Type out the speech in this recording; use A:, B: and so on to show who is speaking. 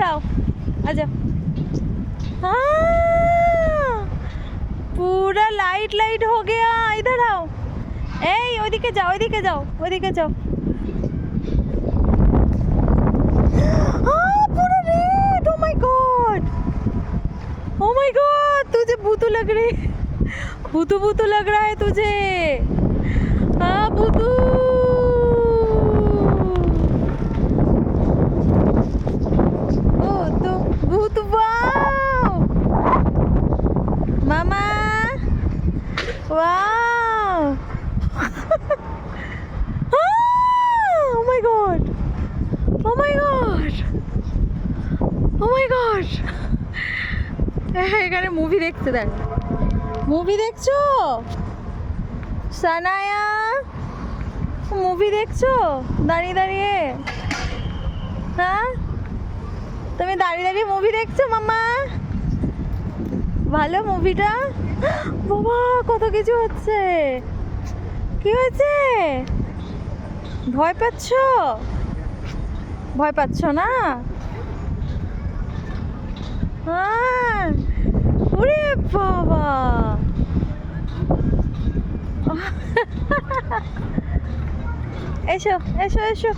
A: आओ, आ जाओ। हाँ, पूरा लाइट लाइट हो गया। इधर आओ, ए ओदिके जाओ, ओदिके जाओ, ओदिके जाओ। हाँ, पूरा red. O my god, oh my God, तुझे भूतू लग रही, भूतू भूतू लग रहा है तुझे। हाँ भूतू। ओ तो भूतू, वाओ मामा, wow. Oh my god, oh my god, oh my god. এখানে মুভি দেখতে, দেখ মুভি দেখছো সানায়া, মুভি দেখছো দাঁড়িয়ে দাঁড়িয়ে? হ্যাঁ, তুমি দাঁড়িয়ে দাঁড়িয়ে মুভি দেখছো মাম্মা? ভালো মুভিটা? বাবা কত কিছু হচ্ছে, কি হয়েছে? ভয় পাচ্ছ? ভয় পাচ্ছ না? হ্যাঁ, ওরে বাবা। এসো এসো এসো।